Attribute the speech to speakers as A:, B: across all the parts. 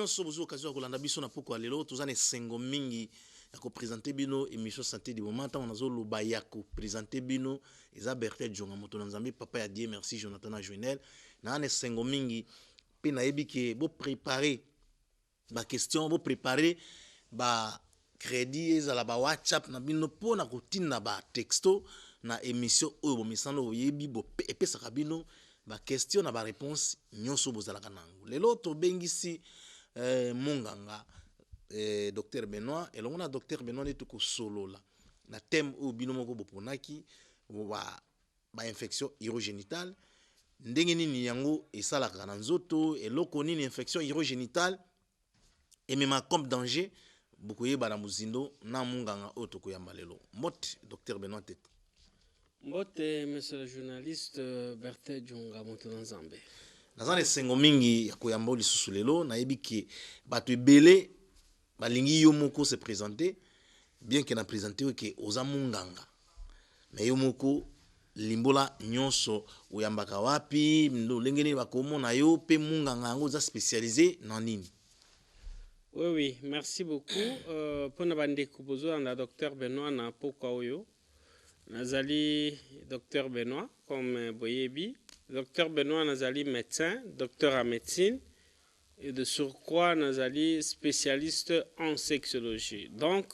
A: nyonso bozo occasion kolanda biso na poko lelo tozane sengo mingi ya ko présenter bino émission santé du moment on azo loba ya ko présenter bino eza Berthe Djonga moto na Nzambe papa ya Dieu merci Jonathan Journel na ane sengo mingi pe na yebi ke bo préparer ba question bo préparer ba crédit ezala ba WhatsApp na bino pona kotinda ba texto na émission oyo bomisano yebi bo epesaka bino ba question na ba réponse nyonso bozalaka nango lelo to bengisi munganga docteur Benoît elongo na docteur Benoît netu ko solola na thème oyo bino moko boponaki ba infection urogénitale ndenge nini yango esalaka na nzoto eloko nini infection urogénitale emema comme danger bokoyeba na muzindo na munganga oyo tokoyamba lelo mbote docteur Benoît Tete.
B: Mbote, monsieur le journaliste Berthe Djonga moto na Nzambe.
A: Nazane sengo mingi ya koyamba lisusu lelo na yebi ke bato ebele balingi yo moko se présenter bien que na présenter ke oza munganga mais yo moko limbola nyonso oyambaka wapi ndolenge nini bakomona yo pe munganga yango za spécialisé na nini.
B: Oui, merci beaucoup. Pour na bandeko bozo na docteur Benoît na poko oyo. Nazali docteur Benoît comme boyebi. Docteur Benoît Nazali médecin, docteur en médecine et de surcroît Nazali spécialiste en sexologie. Donc,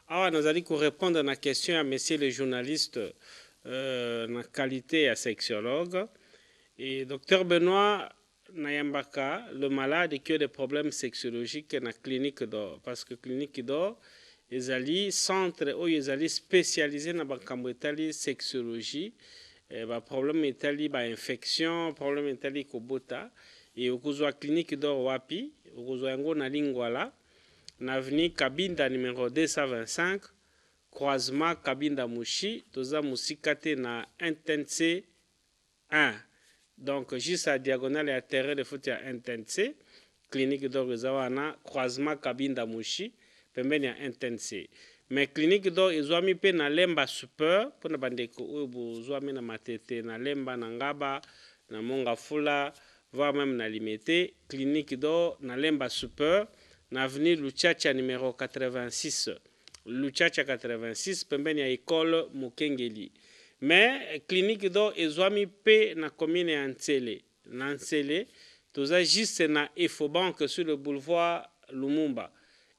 B: Nazali pour répondre à la question à messieurs les journalistes na qualité à sexologue. Et docteur Benoît Nayambaka, le malade qui a des problèmes sexologiques na clinique d'or. Parce que clinique d'or, ils allaient centre où ils allaient spécialisé dans la sexologie. Ba problème itali ba infection, problème itali kobota. Et au kuzwa clinique d'or wapi, au kuzwa yango na Lingwala, na avenue Kabinda numéro 225, croisement Kabinda Mushi, toza musikate na Intense 1. Donc, juste à diagonale et à terrain de foot à Intense, clinique d'Orezawana, croisement Kabinda Mushi, pembeni à Intense. Mais clinique d'or, ils ont mis na lemba super, pour na bandeko, ils ont mis na matete, na lemba, na ngaba, na mongafula, voire même na limité. Clinique d'or, na lemba super, na avenue Luchacha numéro 86. Luchacha 86, pembeni à école Mukengeli. Mais clinique d'or ezwami pe na commune ya Ntsele. Na Ntsele, toza juste na Efobank sur le boulevard Lumumba.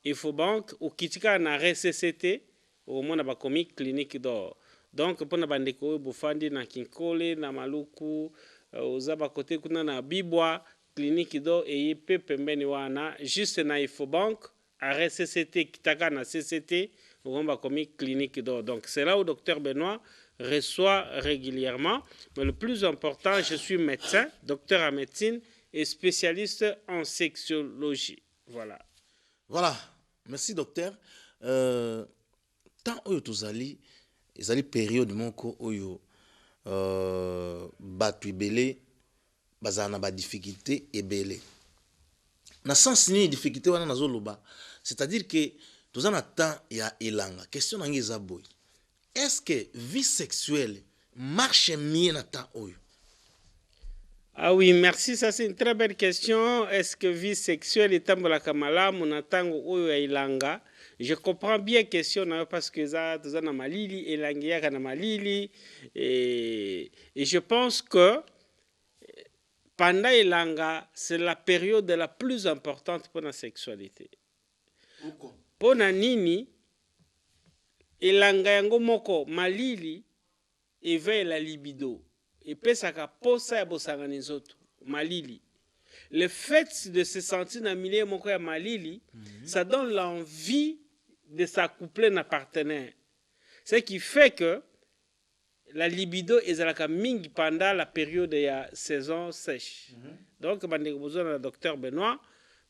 B: Efobank ou kitika na RCCT au mona ba komi clinique d'or. Donc pour na bandeko bufandi na Kinkole na Maluku oza ba côté kuna na Bibwa clinique d'or et pe pembeni wana juste na Efobank à RCCT kitaka na CCT au ba komi clinique d'or. Donc c'est là où docteur Benoît reçoit régulièrement. Mais le plus important, je suis médecin, docteur en médecine et spécialiste en sexologie. Voilà.
A: Voilà. Merci, docteur. Tant oyo tozali, ezali période moko oyo batu ebele bazana na ba difficulté ebele. Na sens ni difficulté wana nazoloba, c'est-à-dire que tozana temps ya elanga. Question nangi eza boy. Est-ce que vie sexuelle marche mieux dans temps oyo?
B: Ah oui, merci. Ça, c'est une très belle question. Est-ce que vie sexuelle est en kamala monatango oyo ya ilanga? Je comprends bien la question parce que ça, tout ça na malili, elangia na malili, et je pense que pendant ilanga, c'est la période la plus importante pour la sexualité.
A: Pourquoi?
B: Pour na nini? Elanga yango moko malili éveille la libido et pesaka posa ya bosanga nizoto malili. Le fait de se sentir dans milieu moko ya malili, ça donne l'envie de s'accoupler na partenaire. Ce qui fait que la libido ezalaka mingi pendant la période ya saison sèche. Donc bandeko bozona na docteur Benoît,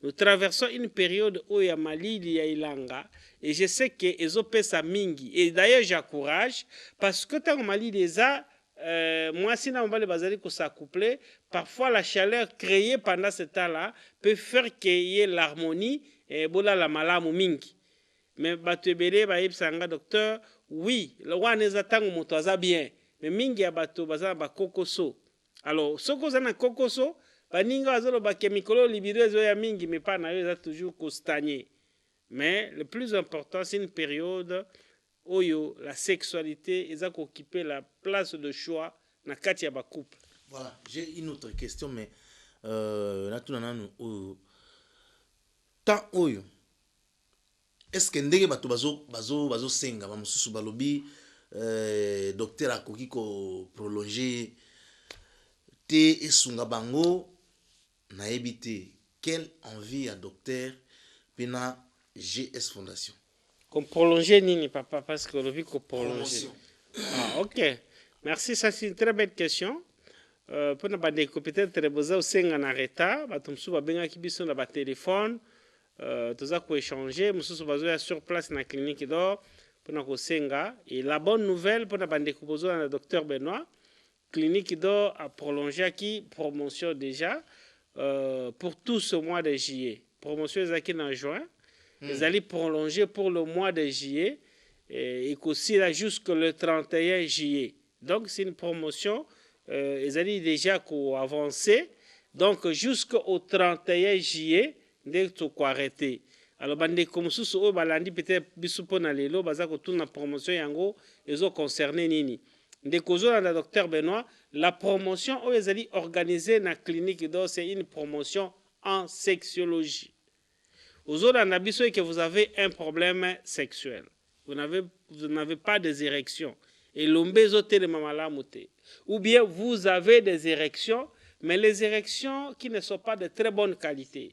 B: nous traversons une période où il y a malili ya ilanga et je sais que ezope sa mingi et d'ailleurs j'encourage parce que tant malili eza moi si na mbale bazali ko s'accoupler parfois la chaleur créée pendant ce temps-là peut faire qu'il y ait l'harmonie et bola la malamu mingi mais bato ebele ba yebsanga docteur oui le wana eza tango moto aza bien mais mingi ya bato bazala ba kokoso alors soko za na kokoso baninga bazoloba ke mikolo libido ezoya mingi mais pas na yo eza toujours kostagner. Mais le plus important c'est une période où la sexualité eza occuper la place de choix na kati ya ba couple.
A: Voilà, j'ai une autre question mais na tuna nanu tant oyo est-ce que ndenge bato bazo senga ba mususu balobi docteur akoki ko prolonger te esunga bango na ebité quelle envie à docteur pena GS Fondation
B: comme prolonger nini papa parce que le ko prolonger. Ah OK. Merci, ça c'est une très belle question. Pour ne pas dire que peut-être besoin senga na reta bato mususu babengaki biso na ba téléphone toza ko échanger mususu bazoya sur place na clinique d'or pour ko senga et la bonne nouvelle pour na bande ko besoin na docteur Benoît clinique d'or a prolongé qui promotion déjà pour tout ce mois de juillet promotion ezaki en juin ils allaient prolonger pour le mois de juillet et aussi là jusque le 31 juillet donc c'est une promotion ils allaient déjà ko avancer donc jusqu'au 31 juillet dès que tu arrêté alors bande comme sous o balandi peut-être biso pona lelo baza ko tuna promotion yango ezo concerner nini de kozo na docteur Benoît la promotion o ezali organisée na clinique d'or c'est une promotion en sexologie aux na biso que vous avez un problème sexuel vous n'avez pas des érections et l'ombezo tele mamala moté ou bien vous avez des érections mais les érections qui ne sont pas de très bonne qualité.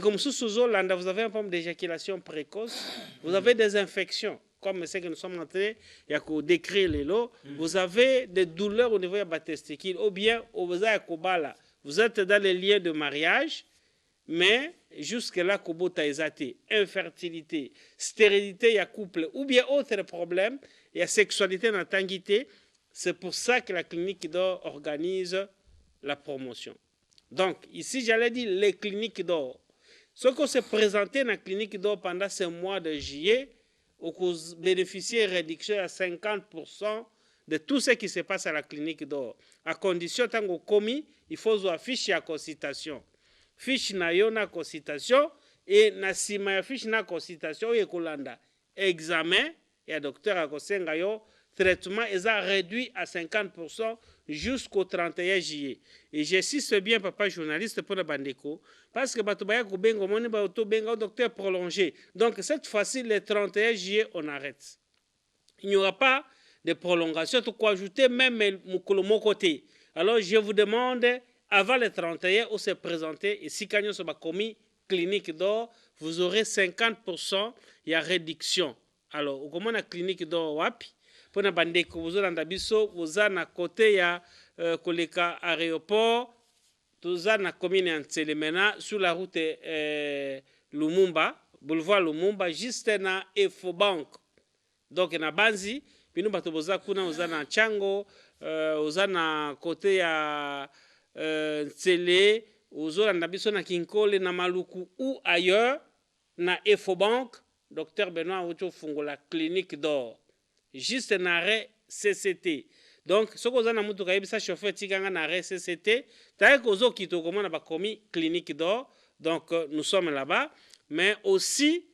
B: Comme vous avez un problème d'éjaculation précoce, vous avez des infections, comme ce que nous sommes en train de décrire les lots, vous avez des douleurs au niveau de la testicule, ou bien vous êtes dans les liens de mariage, mais jusque-là, infertilité, stérilité, il y a couple, ou bien autre problème, il y a sexualité dans la tangité. C'est pour ça que la clinique d'or organise la promotion. Donc, ici, j'allais dire les cliniques d'or. Ce qu'on s'est présenté dans la clinique d'or pendant ce mois de juillet, vous bénéficiez de réduction à 50% de tout ce qui se passe à la clinique d'or. À condition, tant que commis, il faut avoir fiche à consultation. Fiche na yo na consultation et na sima ya fiche na consultation et kolanda. Examen et docteur a kosenga yo traitement est réduit à 50% jusqu'au 31 juillet. Et j'insiste bien, papa journaliste, pour le bandeko, parce que Batobaya Kubengo, mon Bengo, docteur prolongé. Donc, cette fois-ci, le 31 juillet, on arrête. Il n'y aura pas de prolongation, tout quoi ajouter, même mon côté. Alors, je vous demande, avant le 31, où se présenter, et si Kanyo Soba commis clinique d'or, vous aurez 50%, il y a réduction. Alors, comment la clinique d'or, wapi? Pour na bandeko bozolanda biso boza na côté ya koleka aéroport toza na commune ya Nselemena sur la route Lumumba boulevard Lumumba juste na Efobank donc na Banzi bino bato boza kuna boza na Chango boza na côté ya Nsele bozolanda biso na Kinkole na Maluku ou ailleurs na Efobank docteur Benoît Ocho fungola clinique d'or juste un arrêt CCT. Donc, ce que vous avez dit, c'est que chauffeur tiganga un arrêt CCT. T'as que vous qui comment on a commis clinique d'or. Donc, nous sommes là-bas. Mais aussi,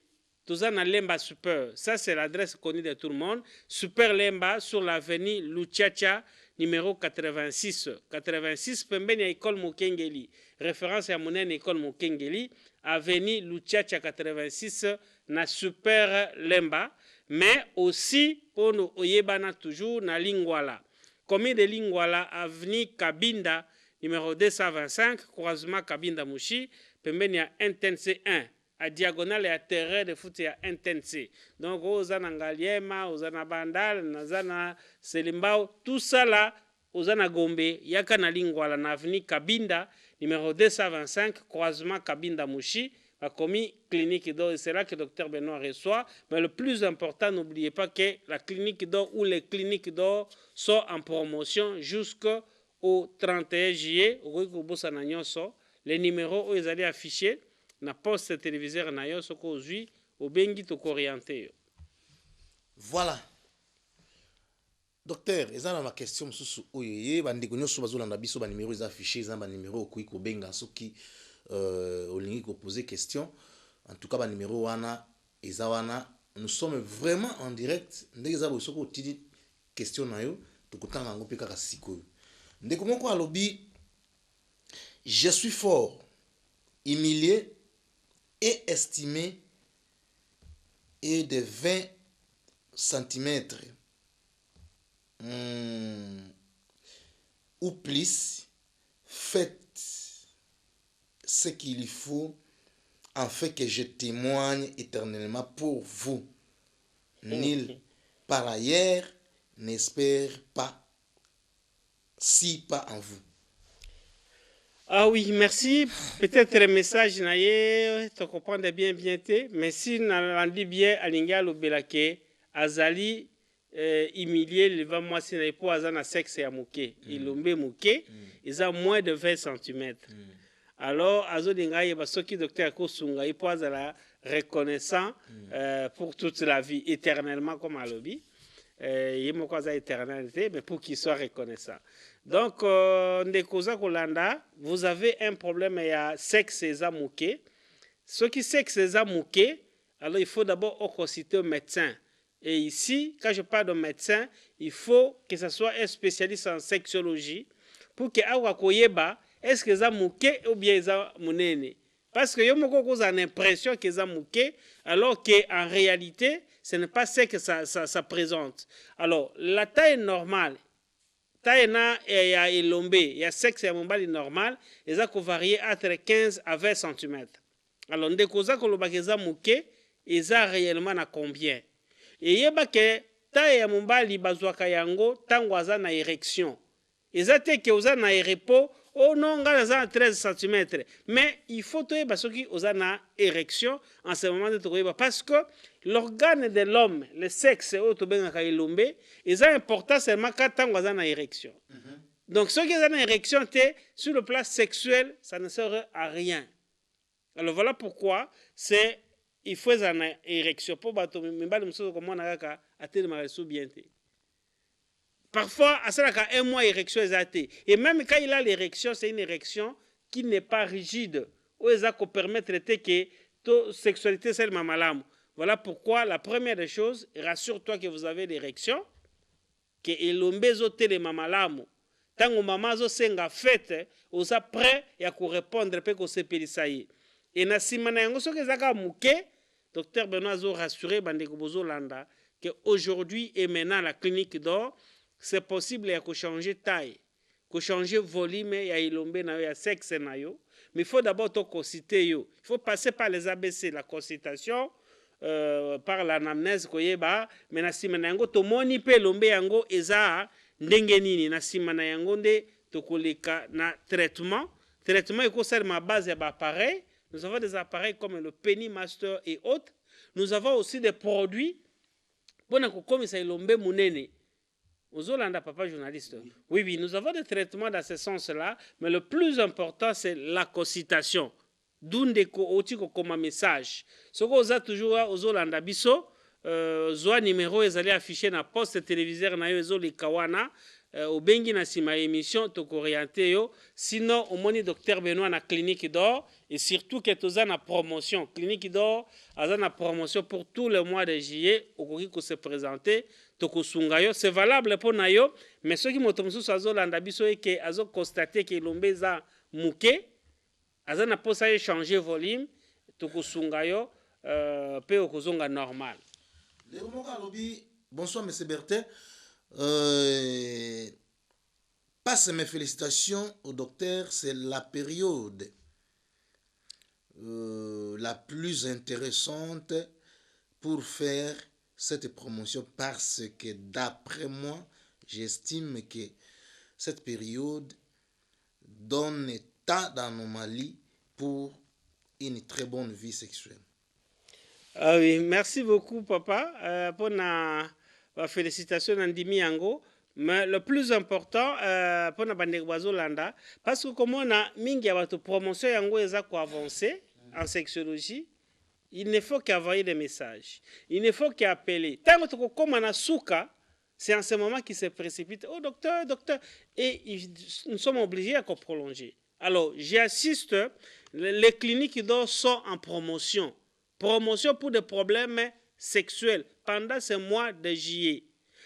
B: nous avons Lemba Super. Ça, c'est l'adresse connue de tout le monde. Super Lemba sur l'avenue Luchacha, numéro 86. 86, Pembeni école Mokengeli. Référence à mon école Mokengeli. Avenue Luchacha 86, na Super Lemba. Mais aussi, pour nous, oyebana toujours na Lingwala. Commune de Lingwala, avenue Kabinda, numéro 225, croisement Kabinda Mouchi, pembeni ya NTNC 1. À diagonale et à terrain de foot ya NTNC. Donc, ozana Ngaliema, ozana Bandal, ozana Selimbao, tout ça là, ozana Gombe, yaka na Lingwala, na avenue Kabinda, numéro 225, croisement Kabinda Mouchi, a commis clinique d'or. C'est là que le docteur Benoît reçoit. Mais le plus important, n'oubliez pas que la clinique d'or ou les cliniques d'or sont en promotion jusqu'au 31 juillet. Les numéros où ils allaient afficher, na poste téléviseur na yo soko zui au bengi to orienté.
A: Voilà. Docteur, eza na ma question mosusu oyo ye bandeko nyonso bazolanda biso ba numéro eza affiché eza ba numéro okoki kobenga soki olingi koposer question. En tout cas ba numéro wana eza wana. Nous sommes vraiment en direct. Ndenge eza bosoki otidi question na yo tokotanga yango mpe kaka sikoyo. Ndeko moko alobi je suis fort, humilié et estimé et de 20 centimètres ou plus, faites ce qu'il faut afin que je témoigne éternellement pour vous. Nul par ailleurs n'espère pas, si pas en vous.
B: Ah oui, merci. Peut-être le message naye, tu comprends bien mais si on dit bien alinga lobelake azali humilié le va moi si n'est pas azana sexe ya muke, ilombe muke, ils ont moins de 20 cm. Alors azo dinga yeba soki docteur ko sunga il pose la reconnaissant pour toute la vie éternellement comme à lobby. Yemo kwaza éternalité mais pour qu'il soit reconnaissant. Donc, Ndekoza Kolanda, vous avez un problème, il y a sexe et zamouké. Ce qui sexe et zamouké, alors il faut d'abord consulter un médecin. Et ici, quand je parle de médecin, il faut que ce soit un spécialiste en sexologie pour que awa koyeba est-ce que zamouké ou bien zamounene. Parce que yomoko cause une impression que zamouké, alors qu'en réalité, ce n'est pas ce que ça présente. Alors, la taille normale. Taïna et ya ilombe, ya sexe ya mombali normal, eza ko varier entre 15 à 20 cm. Alors, ndekoza ko lobakeza muke, eza réellement na combien? Et yeba ke taille ya mombali bazwaka yango tango aza na érection. Eza te ke oza na erepo, oh non, nga na 13 cm. Mais il faut te yeba soki oza na érection en ce moment de te parce que l'organe de l'homme, le sexe, est important seulement quand on a une érection. Donc, ce qui est une érection, sur le plan sexuel, ça ne sert à rien. Alors, voilà pourquoi il faut une érection. Pour parfois, à un mois, l'érection est atteinte. Et même quand il a l'érection, c'est une érection qui n'est pas rigide. Ou ça permet de traiter que la sexualité, c'est le malam. Voilà pourquoi la première des choses, rassure-toi que vous avez l'érection, que elombezo tele mamalamu. Tango mamazo senga fete, osa prêt ya ko répondre pe ko sepelisa yi. Et na simana yango soki zaka muke, docteur Benoît zo rassuré bandeko bozo landa que aujourd'hui et maintenant la clinique d'or, c'est possible ya ko changer taille, ko changer volume ya ilombe na yo ya sexe na yo, mais il faut d'abord to consulter yo. Il faut passer par les ABC, la consultation par l'anamnèse koyeba mais na simana yango to moni pe lombe yango eza ndenge nini na simana yango nde to koleka na traitement iko ser ma base ya appareil. Nous avons des appareils comme le Penny Master et autres. Nous avons aussi des produits pour na kokomisa ilombe munene. Ozolanda papa journaliste. Oui, nous avons des traitements dans ce sens-là, mais le plus important c'est la consultation. Dunde ko oti ko koma message. Soko oza toujours ozolanda biso, zoa numéro ezali affiché na poste téléviseur na yo ezoli kawana, obengi na sima émission to orienté yo, sinon au moni docteur Benoît na clinique d'or et surtout que toza na promotion. Clinique d'or aza na promotion pour tout le mois de juillet, okoki ko se présenter to ko sunga yo, c'est valable pour na yo, mais ceux qui motomusu azolanda biso et que azo constater que lombeza muke azana posa changer volume tokusunga yo pe okozonga normal.
A: Bonsoir monsieur Bertin. Passe mes félicitations au docteur, c'est la période la plus intéressante pour faire cette promotion parce que d'après moi, j'estime que cette période donne tant d'anomalies pour une très bonne vie sexuelle.
B: Ah oui, merci beaucoup papa pour la félicitation Nandimi Yango. Mais le plus important pour la bande Landa, parce que comme on a mingi à votre promotion Yango eza ko avancer en sexologie, il ne faut qu'envoyer des messages. Il ne faut qu'appeler. Tant que comme on a souka, C'est en ce moment qu'ils se précipitent. Oh, docteur, docteur. Et nous sommes obligés à prolonger. Alors, j'assiste, les cliniques sont en promotion. Promotion pour des problèmes sexuels pendant ce mois de juillet.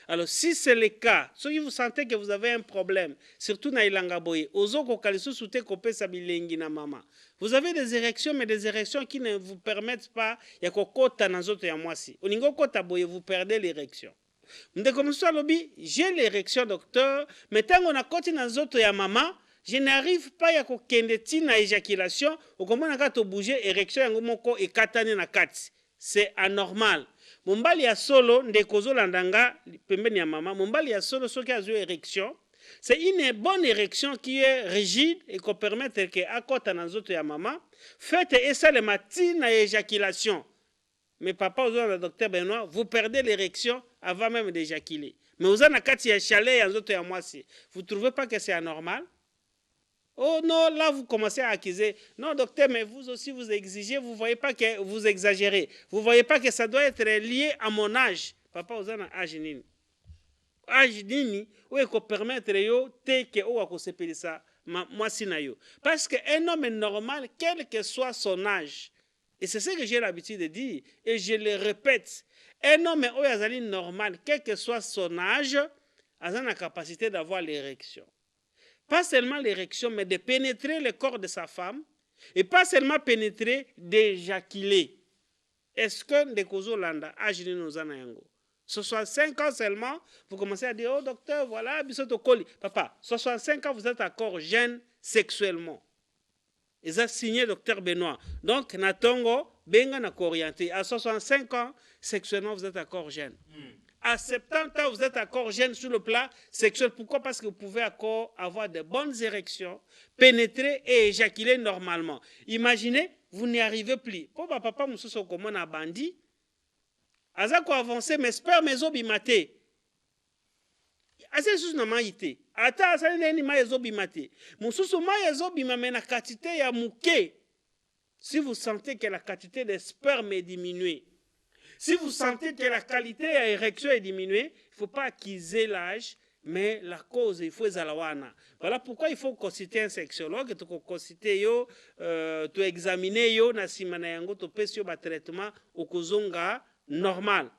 B: Alors, si c'est le cas, si vous sentez que vous avez un problème, surtout dans Ilangaboye, vous avez des érections, mais des érections qui ne vous permettent pas, vous perdez l'érection. J'ai l'érection, docteur, mais tant qu'on a côté dans zoto ya maman, je n'arrive pas à kende na éjaculation, ou comment on a bouger érection yango moko et katane na kati. C'est anormal. Mombali ya solo ndekozo landanga pembeni ya mama, mombali ya solo soki azo érection, c'est une bonne érection qui est rigide et qui permet que akota na zoto ya mama, faites et ça le matin na éjaculation. Mais papa, le docteur Benoît, vous perdez l'érection avant même d'éjaculer. Mais vous avez un chalet et vous ne trouvez pas que c'est anormal? Oh non, là vous commencez à accuser. Non, docteur, mais vous aussi vous exigez, vous ne voyez pas que vous exagérez. Vous ne voyez pas que ça doit être lié à mon âge. Papa, vous avez un âge nini. Âge nini, où est-ce qu'on permet de se ça? Moi, parce qu'un homme est normal, quel que soit son âge. Et c'est ce que j'ai l'habitude de dire. Et je le répète. Un homme est normal, quel que soit son âge, a la capacité d'avoir l'érection. Pas seulement l'érection, mais de pénétrer le corps de sa femme. Et pas seulement pénétrer, d'éjaculer. Est-ce que Ndekozo Landa, âge de nos anayango, 65 ans seulement, vous commencez à dire, oh docteur, voilà, papa, 65 ans, vous êtes encore jeune sexuellement. Ils ont signé docteur Benoît. Donc, Natongo, Benga n'a qu'orienté. À 65 ans, sexuellement, vous êtes encore jeune. À 70 ans, vous êtes encore jeune sur le plan sexuel. Pourquoi? Parce que vous pouvez encore avoir de bonnes érections, pénétrer et éjaculer normalement. Imaginez, vous n'y arrivez plus. Pourquoi papa Moussou comme un bandit? Azako avancé, mais sperme et zobimate. Assez sous namaïté. Ata asane ni ma ezobimate. Mususu ma ezobimame na quantité ya muke. Si vous sentez que la quantité de sperme est diminuée, si vous sentez que la qualité de l'érection est diminuée, il ne faut pas accuser l'âge, mais la cause, il faut zalawana. Voilà pourquoi il faut consulter un sexologue, tu consulter yo, tu examiner yo na simana yango to pesi yo ba traitement okozonga normal.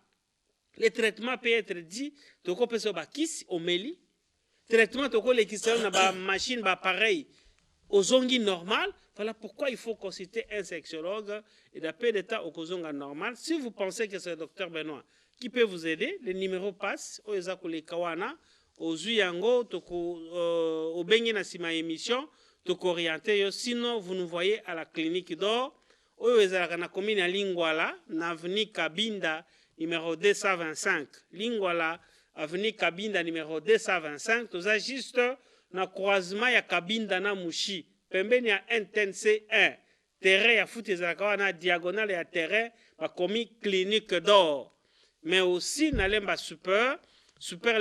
B: Le traitement peut être dit, tu peux pesi yo ba kisi omeli, traitement tu peux le kisi na ba machine ba pareil ozongi normal. Voilà pourquoi il faut consulter un sexologue et d'après de temps au kozonga normal. Si vous pensez que c'est le docteur Benoît qui peut vous aider, le numéro passe au Ezakule Kawana, au Zuyango, au Bengi na sima émission, toko orienté. Sinon, vous nous voyez à la clinique d'or, au Ezakana commune à Lingwala, na avenue Kabinda, numéro 225. Lingwala, avenue Kabinda, numéro 225. Tout ça juste na croisement ya Kabinda na Mushi. Pembeni ya NTNC1, terrain ya foot ezalaka diagonale ya terrain bakomi clinique d'or. Mais aussi na lemba super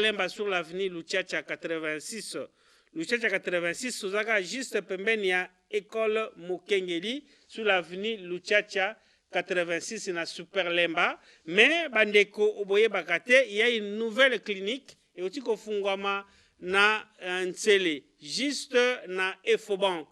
B: lemba sur l'avenue Luchacha 86. Luchacha 86 tozaka juste pembeni ya école Mukengeli sur l'avenue Luchacha 86 na super lemba. Mais bandeko oboye bakate, il y a une nouvelle clinique et aussi kofungwama na Ntsele, juste na Efobank.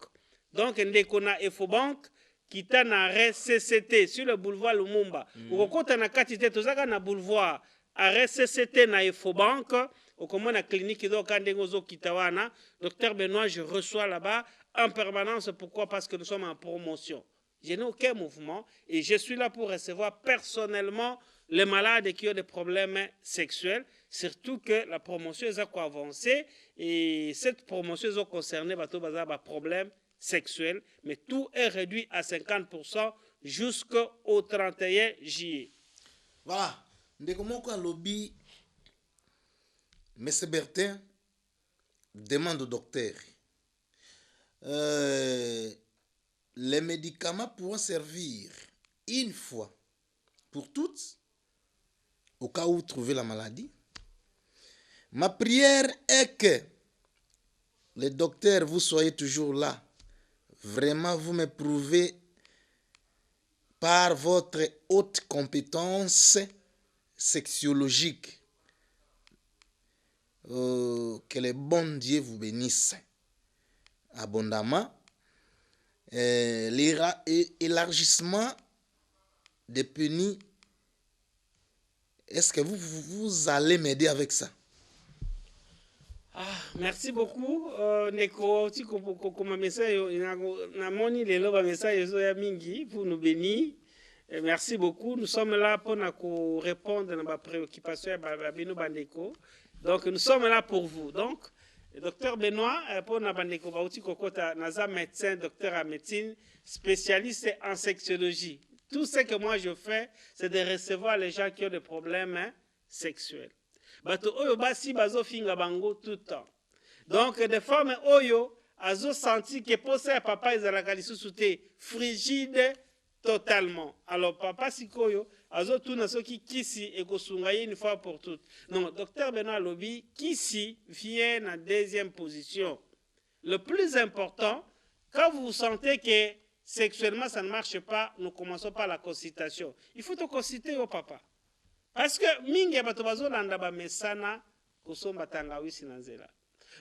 B: Donc, ndeko na Efobank, kita na arrêt CCT sur le boulevard Lumumba. Ukokota na katite tozaka na boulevard arrêt CCT na Efobank, okomo na clinique do kandengo zo kitawana. Docteur Benoît, je reçois là-bas en permanence. Pourquoi? Parce que nous sommes en promotion. Je n'ai aucun mouvement et je suis là pour recevoir personnellement les malades qui ont des problèmes sexuels. Surtout que la promotion est avancée et cette promotion est concernée par des problèmes sexuels, mais tout est réduit à 50% jusqu'au 31 juillet.
A: Voilà. Ndekomoko a lobby, M. Bertin demande au docteur les médicaments pourront servir une fois pour toutes au cas où vous trouvez la maladie. Ma prière est que le docteur, vous soyez toujours là. Vraiment, vous me prouvez par votre haute compétence sexologique Que le bon Dieu vous bénisse abondamment. L'élargissement des PNI, est-ce que vous allez m'aider avec ça?
B: Merci beaucoup. Neko, comme message, na moni les loba message ya mingi pour nous bénir. Merci beaucoup. Nous sommes là pour nous répondre à nos préoccupations à Bino Bandeko. Donc nous sommes là pour vous. Donc docteur Benoît pour na Bandeko Bauti Kokota naza médecin, docteur en médecine, spécialiste en sexologie. Tout ce que moi je fais, c'est de recevoir les gens qui ont des problèmes sexuels. Bato oyo basi bazo finga bango tout le temps. Donc des femmes oyo azo senti que posa ya papa ezalaka lisusu te frigide totalement. Alors papa sikoyo azo tuna soki kisi ekosunga ye une fois pour toutes. Non, docteur Benoît Lobi, kisi vient en deuxième position. Le plus important, quand vous sentez que sexuellement ça ne marche pas, nous commençons par la consultation. Il faut te consulter au papa. Parce que mingi bato bazolanda ba mesana kosomba tangawisi na nzela.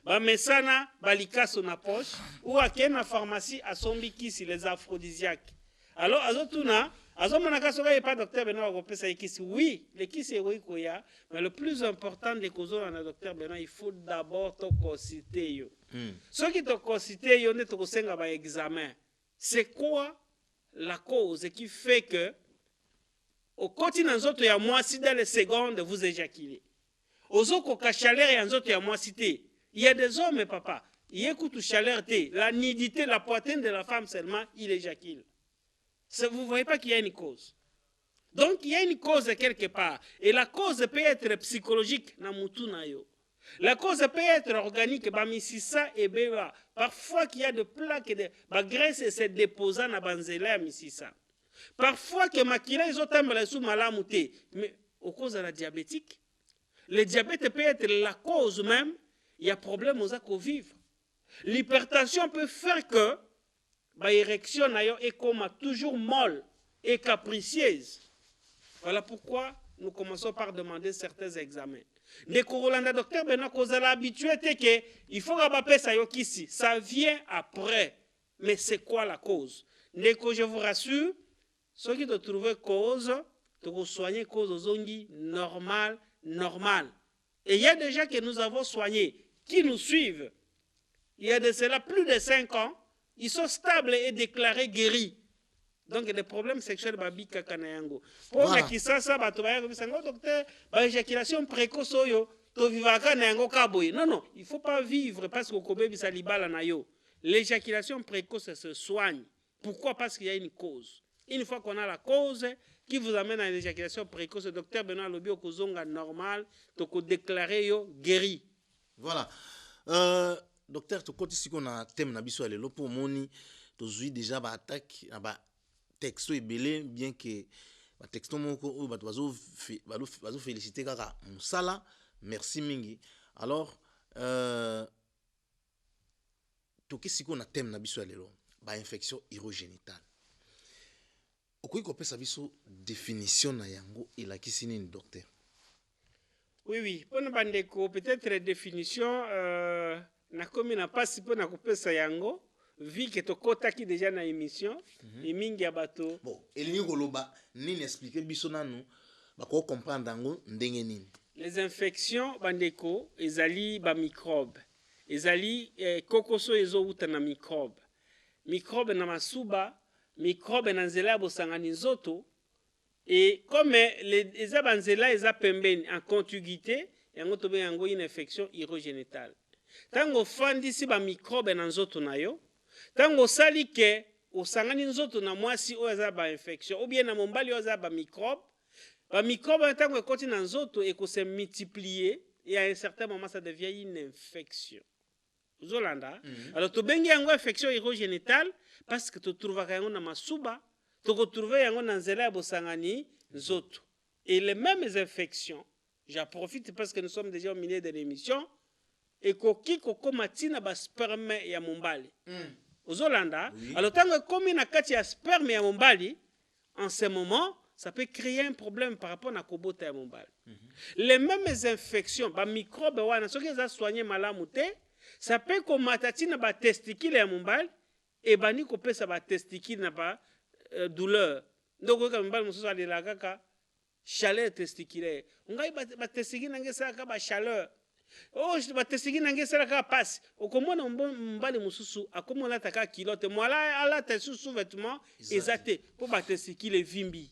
B: Ba mesana balikaso na poche ou akena pharmacie asombi kisi les aphrodisiaques. Alors azotuna azomona kasoka pas docteur Benoît kopesa kisi. Oui, les kisi eroiko ya, mais le plus important de kozola na docteur Benoît, il faut d'abord te consulter yo. Ce qui te consulter yo ne te kosenga ba examen. C'est quoi la cause qui fait que au continent nzoto ya mwasi dans les secondes vous éjaculez. Ozoko ka chaleur ya nzoto ya mwasi te. Il y a des hommes papa, il écoute chaleur te, la nudité, la poitrine de la femme seulement, il éjacule. Vous voyez pas qu'il y a une cause. Donc il y a une cause quelque part et la cause peut être psychologique na mutu na yo. La cause peut être organique ba misisa et beba. Parfois qu'il y a de plaques de ba graisse se déposant na banzela ya misisa. Parfois que makila izotambela sous malamu te, mais au cause de la diabétique, le diabète peut être la cause même, il y a problème aux actes vivre. L'hypertension peut faire que ba érection nayo est comme toujours molle et capricieuse. Voilà pourquoi nous commençons par demander certains examens. Des corolanda docteur Benoît Kozala habitué que il faut que ça yo kisi, ça vient après. Mais c'est quoi la cause? Ndeko, je vous rassure, ceux qui te trouvent cause, te soigner cause zongi normal. Et il y a des gens que nous avons soignés, qui nous suivent. Il y a de cela plus de 5 ans, ils sont stables et déclarés guéris. Donc des problèmes sexuels babi kakanayango. Pour la kisasa batobaya comme ça, docteur, ba éjaculation précoce yo, to vivaka na yango kaboy. Non, il faut pas vivre parce que kobe bisa libala na yo. L'éjaculation précoce se soigne. Pourquoi? Parce qu'il y a une cause. Une fois qu'on a la cause qui vous amène à l'éjaculation précoce, le docteur Benoît Lobi okozonga normal, toko déclarer yo guéri.
A: Voilà. Docteur, to koti siko na thème na biso alelo pour moni to zui déjà ba attaque ba texto ebele bien que ba texto moko o bato bazo féliciter kaka musala, merci mingi. Alors to kisiko na thème na biso alelo ba infection urogénitale. Okoki kopesa biso définition na yango elakisi nini docteur?
B: Oui, pour bandeko peut-être définition na komi na pasi pour na kopesa yango vu que to kotaki déjà na émission et mingi abato.
A: Bon, elingi koloba nini expliquer biso nanu ba ko comprendre yango ndenge nini.
B: Les infections bandeko ezali ba microbe. Ezali kokoso ezo uta na microbe. Microbe na masuba, microbe na nzela bosangani nzoto. Et comme les abanzela eza pembeni en contiguïté, yango tobe yango une infection urogénitale. Tango fandisi ba microbe na nzoto na yo, tango sali ke osangani nzoto na mwasi o eza ba infection ou bien na mombali o eza ba microbe tango ekoti na nzoto et ko se multiplier et à un certain moment ça devient une infection. Zolanda. Alors to bengi yango infection urogénitale parce que tu trouves yango na masuba, tu retrouves yango na nzela bosangani nzoto. Et les mêmes infections, j'en profite parce que nous sommes déjà au milieu de l'émission, et koki kokomatina ba sperme ya mombali. Ozolanda. Alors tango komi na kati ya sperme ya mombali, en ce moment, ça peut créer un problème par rapport à Kobota et Mombal. Les mêmes infections, les microbes, ceux qui ont soigné malamouté, ça peut comme matatine ba testicule et Mombal, et bani ko pesa ba testicule na ba douleur. Donc quand Mombal mususu ali la kaka chaleur testiculaire. Ngai ba testicule nange saka ba chaleur. Oh, ba testicule nange saka passe. Okomona Mombal mususu akomona taka kilote. Mwala ala tesusu vêtement exacté pour ba testicule vimbi.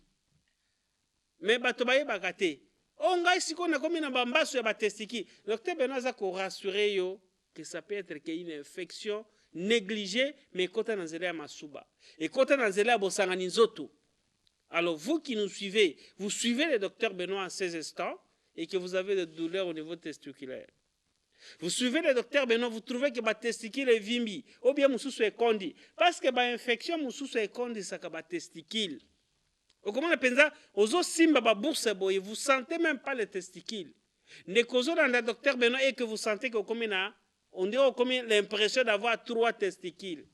B: Mais bato baye bakate. Oh ngai siko na komi na bambaso ya ba testicule. Docteur Benoît za ko rassurer yo que ça peut être une infection négligée mais kota na nzela ya masuba. Et kota na nzela ya bosangani nzoto. Alors, vous qui nous suivez, vous suivez le docteur Benoît en ces instants et que vous avez des douleurs au niveau testiculaire. Vous suivez le docteur Benoît, vous trouvez que votre testicule est vimbi, ou bien vous est condi. Parce que l'infection, vous est condi, ça votre testicule. Ou comment on appelle ça? Aux simba ba bourse boy, vous sentez même pas le testicule. Ne causo dans le docteur Benoît et que vous sentez que comme on dit l'impression d'avoir 3 testicules.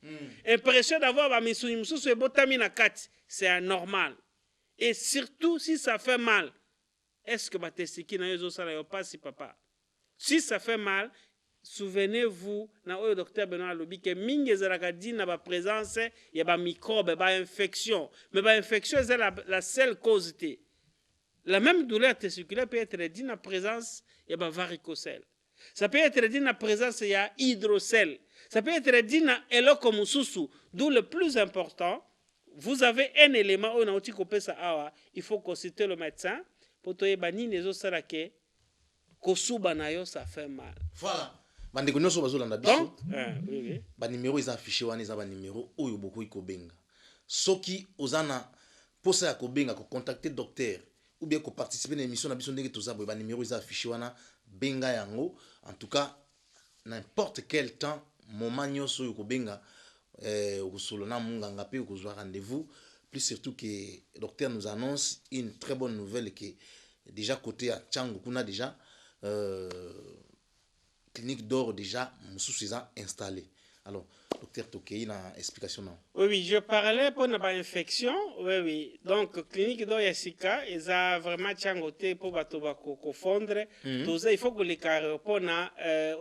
B: L'impression d'avoir ba misuni mususu botamina 4, c'est anormal. Et surtout, si ça fait mal, est-ce que ma testicule n'a pas si papa? Si ça fait mal, souvenez-vous, le docteur Benoît Lobi, que mingi ezalakadi na ba présence, il y a ba microbe, ba infection. Mais ba infection, c'est la seule cause. La même douleur testiculaire peut être due en présence, il y a ba varicocèle. Ça peut être dit en présence, il y a hydrocèle. Ça peut être dit en elokomususu, d'où le plus important. Vous avez un élément où il faut consulter le médecin pour te dire que ça fait mal.
A: Voilà. Donc, ba numéro is affiché wana eza ba numéro oyo boko ikobenga. Soki ozana posa ya kobenga ko contacter docteur ou bien ko participer na émission na biso ndenge toza ba numéro is affiché wana benga yango. En tout cas, n'importe quel temps, moment nyoso yo kobenga rendez-vous. Plus surtout que le docteur nous annonce une très bonne nouvelle que déjà côté à Tchango, on a déjà clinique d'or déjà installé. Alors, docteur Tokei, une explication non?
B: Oui, je parlais pour une infection. Oui. Donc, clinique d'or Yassika, ils ont vraiment Tchango pour confondre. Tout ça, il faut que les carrières pour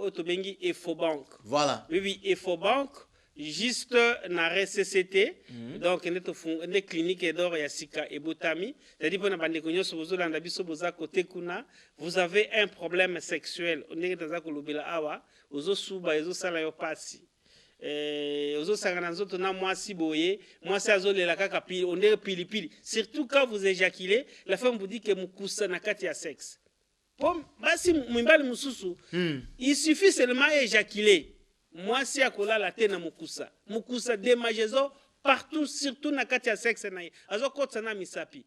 B: Autobengi et Fobank.
A: Voilà.
B: Oui, et Fobank. Juste na RCCT, donc une clinique d'or Yassika et Botami, c'est-à-dire pour vous avez un problème sexuel, on est dans un awa, ozo suba ezo sala yo pasi. Ozo sangana nzoto na mwasi boye, mwasi azolela kaka pili, on est pili. Surtout quand vous éjaculez, la femme vous dit que mukusa na kati ya sexe. Pom basi mwimbali mususu, il suffit seulement éjaculer. Moi, si à la tena mukusa. Mukusa démagezo partout, surtout na katia sexe na azo kotsana misapi.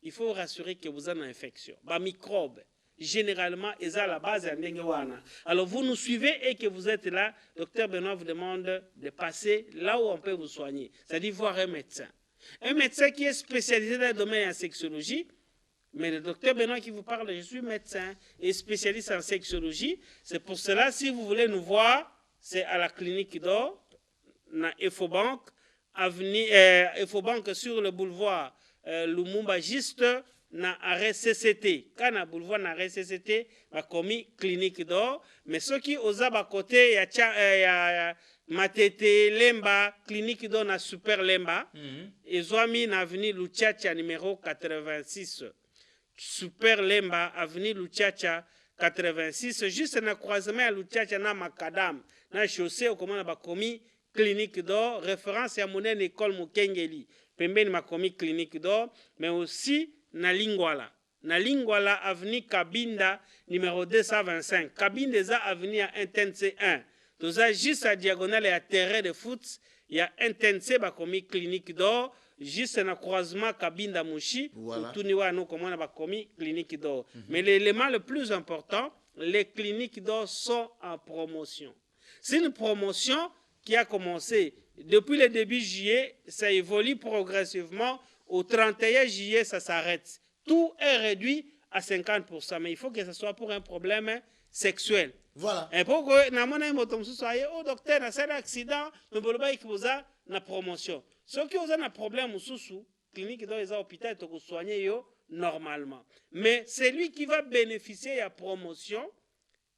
B: Il faut rassurer que vous avez une infection. Ba microbe, généralement, est à la base de l'engewana. Alors vous nous suivez et que vous êtes là, docteur Benoît vous demande de passer là où on peut vous soigner. C'est-à-dire voir un médecin. Un médecin qui est spécialisé dans le domaine de la sexologie. Mais le docteur Benoît qui vous parle, je suis médecin et spécialiste en sexologie. C'est pour cela, si vous voulez nous voir, c'est à la clinique d'or, na Efobank, avenue Efobank sur le boulevard Lumumba, juste na arrêt CCT. Quand na boulevard na arrêt CCT, ma commis clinique d'or. Mais ceux qui osent à côté, il y a Matete, Lemba, clinique d'or na Super Lemba. Ils ont mis na avenue Luchacha numéro 86. Super Lemba, avenue Luchacha 86, juste na croisement à Luchacha na Macadam. Na chaussée au comment na commis clinique d'or, référence à mon école Mukengeli. Pembeni ma commis clinique d'or, mais aussi na Lingwala. Na Lingwala avenue Kabinda numéro 225. Kabinda za avenue à Intense 1. Tout ça juste à diagonale et à terrain de foot, il y a Intense ba commis clinique d'or. Juste un croisement Kabinda Mouchi, voilà. Tout niveau nous comment on a commis clinique d'or. Mais l'élément le plus important, les cliniques d'or sont en promotion. C'est une promotion qui a commencé depuis le début juillet, ça évolue progressivement. Au 31 juillet, ça s'arrête. Tout est réduit à 50%, mais il faut que ce soit pour un problème sexuel.
A: Voilà.
B: Et pourquoi au docteur, c'est un accident, mais il faut une promotion. Ceux qui ont un problème, clinique dans les hôpitaux to soigner yo normalement. Mais celui qui va bénéficier de la promotion,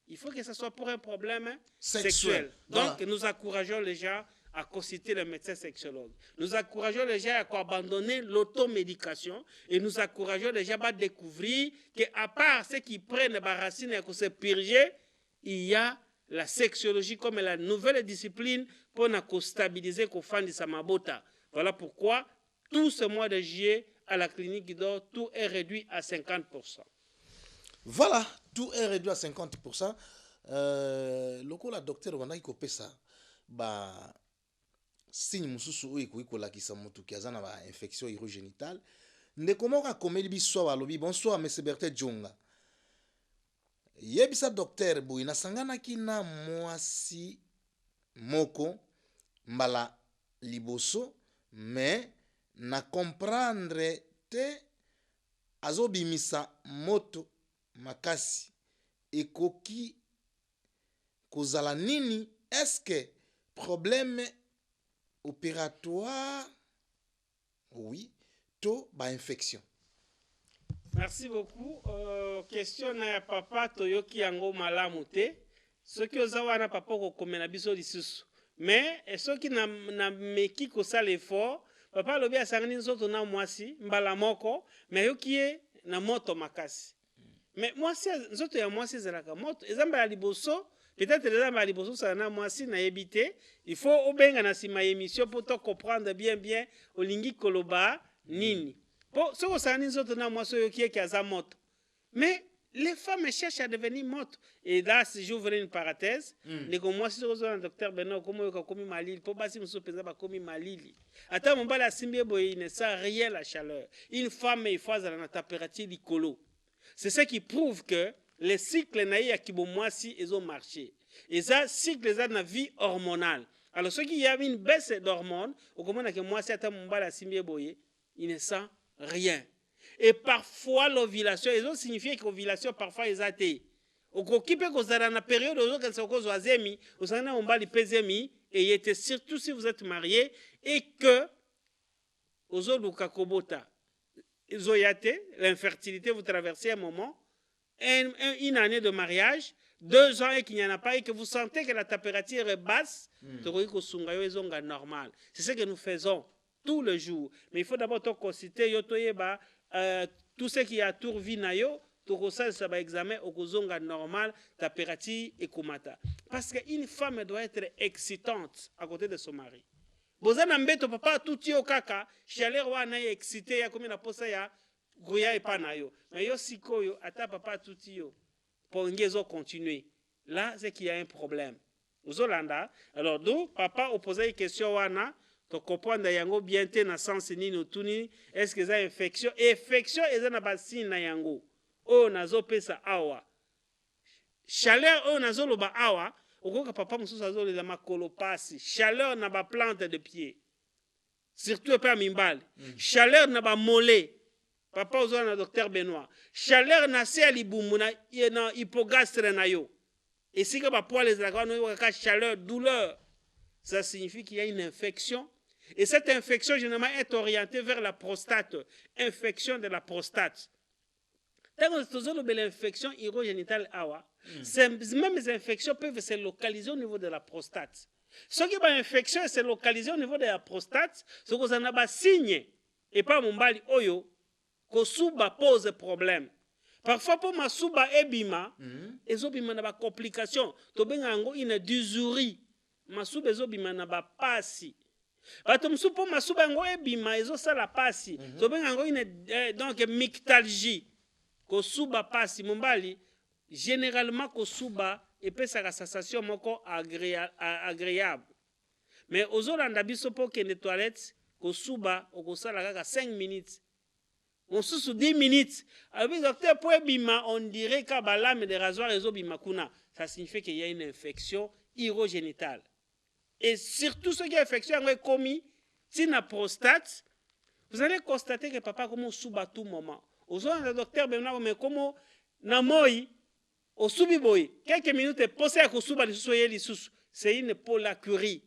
B: il faut que ce soit pour un problème sexuel. Donc, voilà. Nous encourageons les gens à consulter le médecin sexologue. Nous encourageons les gens à abandonner l'automédication et nous encourageons les gens à découvrir qu'à part ceux qui prennent les racines et à se purger, il y a la sexologie comme la nouvelle discipline pour nous stabiliser qu'au fin de Samabota. Voilà pourquoi tout ce mois de juillet à la clinique d'or, tout est réduit à 50%.
A: Voilà, tout est réduit à 50%. Le docteur Wanda qui ça, bah signe mususu oyo iko lakisa mutu ki azana ba infection urogénitale ndekomoka komeli biso balobi bonsoir monsieur Berthe Djonga yebisa docteur boy nasangana kina mwasi moko mbala liboso mais na comprendre te azobimisa moto makasi ekoki kozala nini est-ce que problème opératoire, oui, to ba infection.
B: Merci beaucoup. Question na papa toyoki yango malamu te. Soki ozawa na papa ko komena biso lisusu. Mais soki na meki ko sala effort, papa lobi asangani nzoto na mwasi mbala moko, mais yoki na moto makasi. Mais mwasi nzoto ya mwasi zalaka moto, ezamba ya liboso. Peut-être les gens à l'impossible ça n'a moi si n'a évité. Il faut au benga na sima émission pour te comprendre bien au lingi koloba nini. Pour ce que ça nous autres na moi so qui est azamoto. Mais les femmes cherchent à devenir moto. Et là si j'ouvre une parenthèse, les comme moi si je docteur Benoît comme komi malili pour basi muso penza ba komi malili. Ata mon bala simbe boy ne sent rien la chaleur. Une femme il faut à la température likolo. C'est ce qui prouve que les cycles naïa qui bon moi si ils ont marché. Et ça cycle ça na vie hormonale. Alors ceux qui y a une baisse d'hormones, au comment que moi si attend mon bal à simbier boyer, il ne sent rien. Et parfois l'ovulation, ils ont signifié que l'ovulation parfois ils été. Au coquipé que ça dans la période où ils sont cause oisemi, au sein d'un bal pesemi et il était surtout si vous êtes marié et que aux autres kakobota ils ont été l'infertilité vous traversez un moment une année de mariage, 2 ans et qu'il n'y en a pas et que vous sentez que la température est basse, normal. C'est ce que nous faisons tous les jours. Mais il faut d'abord consulter tout ce qui a tour vinayo, tout ça va examiner au kozonga normal, température et kumata. Parce qu'une femme doit être excitante à côté de son mari. Bozana mbeto papa tout yo kaka, chaleur wana excité ya comme na posa ya goya epanayo. Mais yo sikoyo ata papa tout yo. Pongezo continuer. Là c'est qu'il y a un problème. Ozolanda, alors do papa opposé une question wana to comprendre yango bien te na sens nini tuni est-ce que ça infection eza na basine na yango. O nazo pesa awa. Chaleur o nazo loba awa. Okoka papa mususu azolela makolo pasi chaleur na ba plante de pied surtout pas mimbali chaleur na ba mollet papa ozola na docteur Benoît chaleur na se alibumu na hypogastre na yo et si que ba poils la ka chaleur douleur ça signifie qu'il y a une infection et cette infection généralement est orientée vers la prostate infection de la prostate. Tant que l'infection urogénitale awa même les infections peuvent se localiser au niveau de la prostate. Ce qui est une infection se localiser au niveau de la prostate, c'est que ça n'a pas signe et pas mon bali oyo que souba pose problème. Parfois pour ma souba ebima, ezobima na ba complication, to benga ngo ina dysurie. Ma souba ezobima na ba pasi. Bato msupo pour ma souba ngo ebima ezo sala pasi, to benga ngo ina donc myctalgie. Ko souba pasi mombali généralement kosuba epesa la sensation moko agréable mais aux Hollandais biso po que les toilettes kosuba okosala kaka 5 minutes on sous 10 minutes avec docteur pour bima on dirait que ba lame de rasoir ezobima kuna ça signifie qu'il y a une infection urogénitale et surtout ce qui est infection est commis si na prostate vous allez constater que papa comme suba tout moment aux Hollandais docteur Benoît mais comme na moi au subiboy quelques minutes posé à kosuba lisusu c'est une polacurie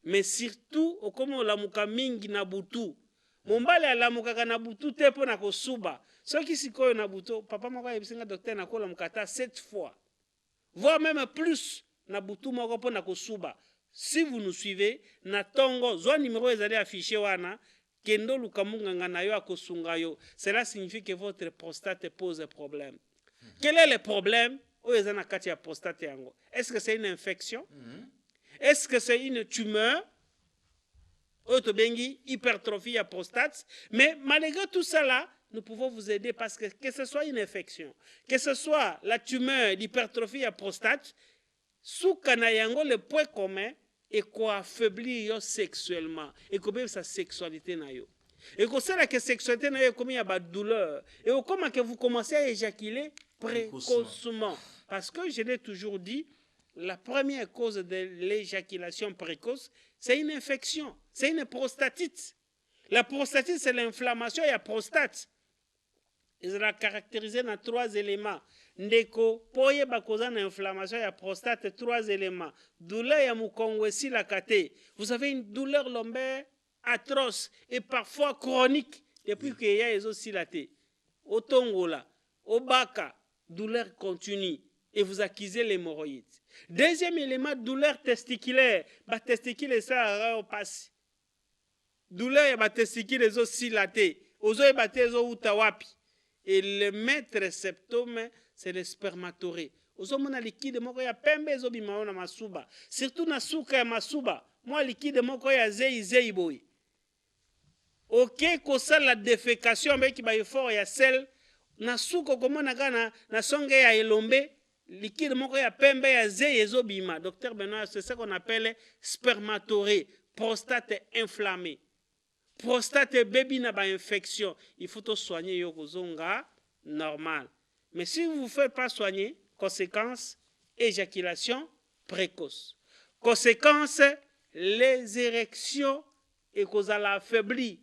B: mais surtout au comme la muka mingi na butu mombali alamukaka na butu te mpo na kosuba soki sikoyo na butu papa moko ayebisinga docteur nakolamuka ata 7 fois voire même plus na butu moko mpo na kosuba. Si vous nous suivez na tongo zwa numéro ezali affiché wana kendo luka munganga na yo akosunga yo, cela signifie que votre prostate pose problème. Quel est le problème? Est-ce que c'est une infection? Est-ce que c'est une tumeur? Hypertrophie à prostate. Mais malgré tout ça là, nous pouvons vous aider parce que ce soit une infection, que ce soit la tumeur, l'hypertrophie à prostate, sous kanayango le point commun et quoi affaiblir sexuellement et comment sa sexualité na yo. Et que ça la sexualité na yo comme il y a pas de douleur et comment que vous commencez à éjaculer précocement. Parce que je l'ai toujours dit, la première cause de l'éjaculation précoce, c'est une infection, c'est une prostatite. La prostatite, c'est l'inflammation et la prostate. Ils sont caractérisés dans 3 éléments. Ndeko, poye bakoza na inflammation et la prostate, 3 éléments. Douleur ya mukongwesi la kate. Vous avez une douleur lombaire atroce et parfois chronique depuis qu'il y a les os silatés. Au Tongola, au Baka, douleur continue et vous accusez l'hémorroïde. Deuxième élément, douleur testiculaire. Ba testicule ça passe. Douleur ya ba testicule les os silatés. Ozo e baté zo utawapi. Et le maître symptôme, c'est le spermatoré. Ozo mona liquide moko ya pembe zo bimao na masuba. Surtout na suka ya masuba. Moi liquide moko ya zei boy. Ok, kosa la défécation avec ba effort ya sel. Na suko komona kana na songe ya elombe liquide moko ya pembe ya zei ezobima. Docteur Benoît, c'est ça qu'on appelle spermatoré, prostate inflammée. Prostate baby na ba infection, il faut soigner yo kozonga normal. Mais si vous ne faites pas soigner, conséquence éjaculation précoce. Conséquence les érections et kozala affaibli.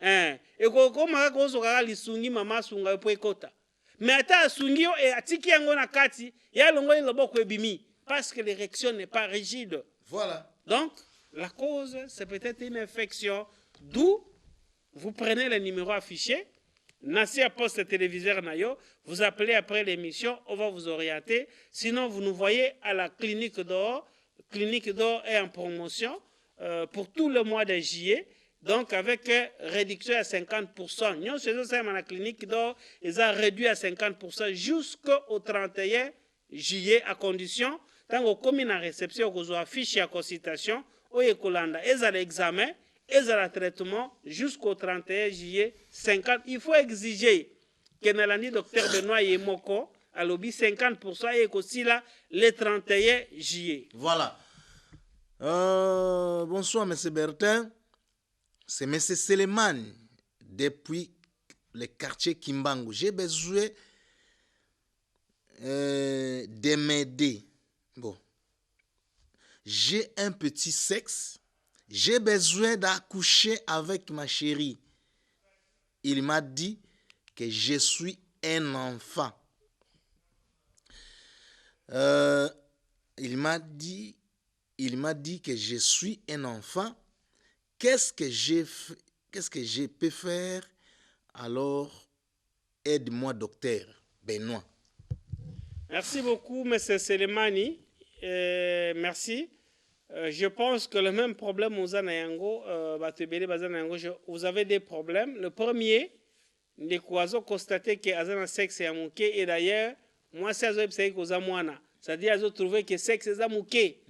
B: Et koma kozoka lisungi mama sunga po ekota. Mais ata sungi yo e atiki yango na kati, ya longo loboko ebimi parce que l'érection n'est pas rigide.
A: Voilà.
B: Donc la cause c'est peut-être une infection. D'où vous prenez le numéro affiché, Nassi à poste téléviseur Nayo, vous appelez après l'émission, on va vous orienter. Sinon, vous nous voyez à la clinique d'or. Clinique d'or est en promotion pour tout le mois de juillet. Donc, avec réduction à 50%. Nous, chez nous, la clinique d'or, ils ont réduit à 50% jusqu'au 31 juillet à condition. Tant qu'on commune en réception, qu'on affiche à consultation, au Ekolanda, ils ont l'examen. Et le traitement jusqu'au 31 juillet 50. Il faut exiger que le docteur Benoît Yemoko a lobby 50% et aussi là le 31 juillet.
A: Voilà. Bonsoir, M. Bertin. C'est M. Seleman depuis le quartier Kimbangu. J'ai besoin de m'aider. Bon. J'ai un petit sexe. J'ai besoin d'accoucher avec ma chérie. Il m'a dit que je suis un enfant. Il m'a dit que je suis un enfant. Qu'est-ce que je peux faire? Alors, aide-moi, docteur Benoît.
B: Merci beaucoup, M. Selemani. Merci. Je pense que le même problème aux Anayango, vous avez des problèmes. Le premier, les croisons constaté que Azana sexe est amouké et d'ailleurs, moi c'est Azoi aux Amouana. C'est-à-dire qu'ils ont trouvé que sexe est amouké.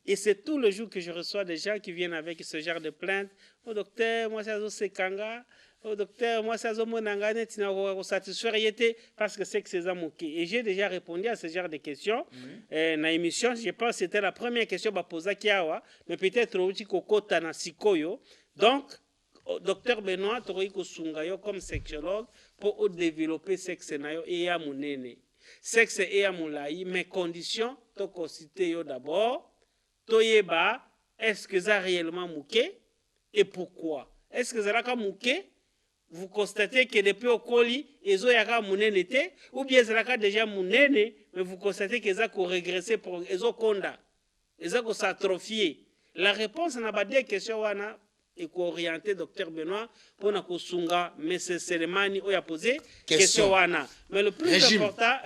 B: Et c'est tout le jour que je reçois des gens qui viennent avec ce genre de plainte. Oh docteur, moi c'est Azoi Sekanga. Oh docteur, moi c'est Azoi Monanga, satisfaire parce que sexe est amouké. Et j'ai déjà répondu à ce genre de questions. Dans l'émission, je pense que c'était la première question que je posais, mais peut-être aussi Kokota na Sikoyo. Donc, docteur Benoît, tu as comme sexologue pour développer sexe et à mon aîné. Sexe et à mon laï, mes conditions, tu as cité d'abord. Toyeba, est-ce que ça réellement mouké et pourquoi? Est-ce que ça a mouké? Vous constatez que depuis au colis, ils ont mounene ou bien ils ont déjà mounene, mais vous constatez qu'ils ont régressé pour ils ont conda, ils ont s'atrophié. La réponse n'a pas des questions et orienté docteur Benoît pour na kosunga mais c'est cérémonie où il a posé question wana. Mais le plus important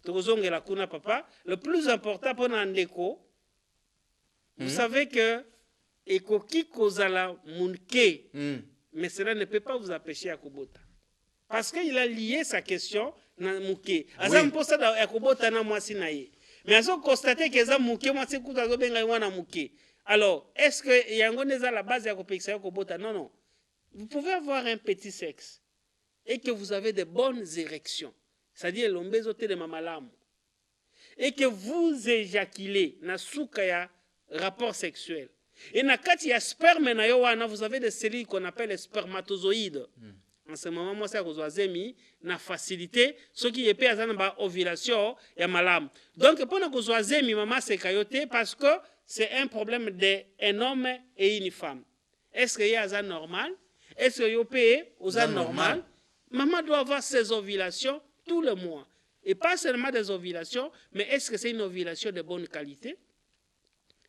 B: tozongela kuna papa, le plus important pour Nandeko, vous savez que ekoki kozala munke, mais cela ne peut pas vous empêcher à kobota. Parce qu'il a lié sa question na muke. Azam posa da kobota na mwasi na ye. Mais azo constater que za muke mwasi kuta zo benga wana muke. Alors, est-ce que yango neza la base ya kopekisa ya kobota? Non, non. Vous pouvez avoir un petit sexe et que vous avez de bonnes érections. C'est-à-dire l'ombezote de mamalamu. Et que vous éjaculez na souka ya rapport sexuel. Et na kati ya sperme na yo wana, vous avez des cellules qu'on appelle les spermatozoïdes. En ce moment, moi, ça zemi na facilité ce qui est payé à la ovulation ya malam. Donc, pour nous zemi maman c'est kayote parce que c'est un problème d'un homme et une femme. Est-ce qu'il y a ça normal? Est-ce qu'il y a payé aux normal? Maman doit avoir ses ovulations tous les mois. Et pas seulement des ovulations, mais est-ce que c'est une ovulation de bonne qualité?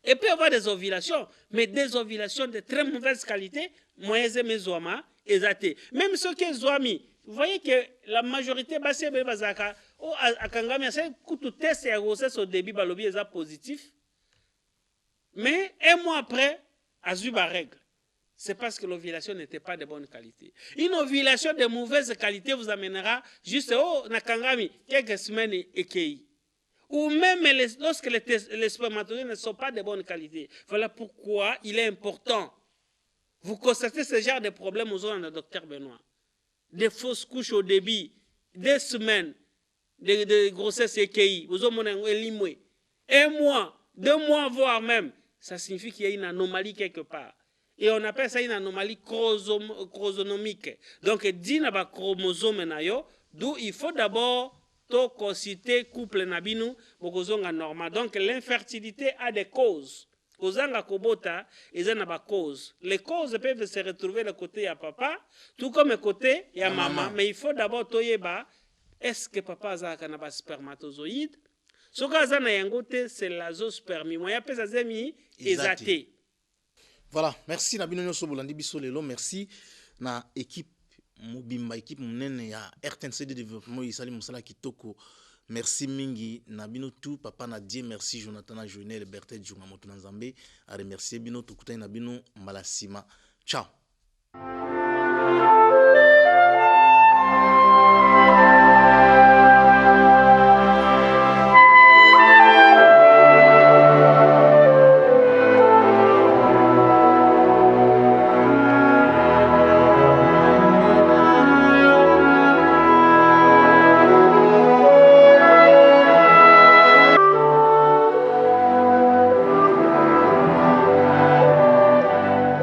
B: Et peut y avoir des ovulations, mais des ovulations de très mauvaise qualité, moyens et mesoma, exacté. Même ceux qui ont mis, vous voyez que la majorité, c'est que test et grossesse au début, balobi est positif. Mais un mois après, à Zuba règle. C'est parce que l'ovulation n'était pas de bonne qualité. Une ovulation de mauvaise qualité vous amènera juste nakangami quelques semaines et qui. Ou même lorsque les spermatozoïdes ne sont pas de bonne qualité. Voilà pourquoi il est important. Vous constatez ce genre de problème aux zones de docteur Benoît. Des fausses couches au début, des semaines de grossesse équillée, vous avez un mois, 2 mois, voire même. Ça signifie qu'il y a une anomalie quelque part. Et on appelle ça une anomalie chromosomique. Donc, dit na ba chromosome na yo, d'où il faut d'abord to consulter couple nabinu bokozonga normal. Donc, l'infertilité a des causes. Kozanga kobota, ils ont des causes. Les causes peuvent se retrouver le côté ya papa, tout comme le côté ya maman. Mais il faut d'abord toyeba, est-ce que papa a un spermatozoïde? Ce que na yangote, c'est l'azospermie. Moi, y a zemi exaté.
A: Voilà, merci na bino nyoso bolandi biso lelo, merci na équipe mobimba équipe monene ya RTNC de développement isali musala kitoko. Merci mingi na bino tout papa na Dieu, merci Jonathan na Journel Berthe Djunga moto na Nzambe a remercier bino tukutani na bino mbalasima. Ciao.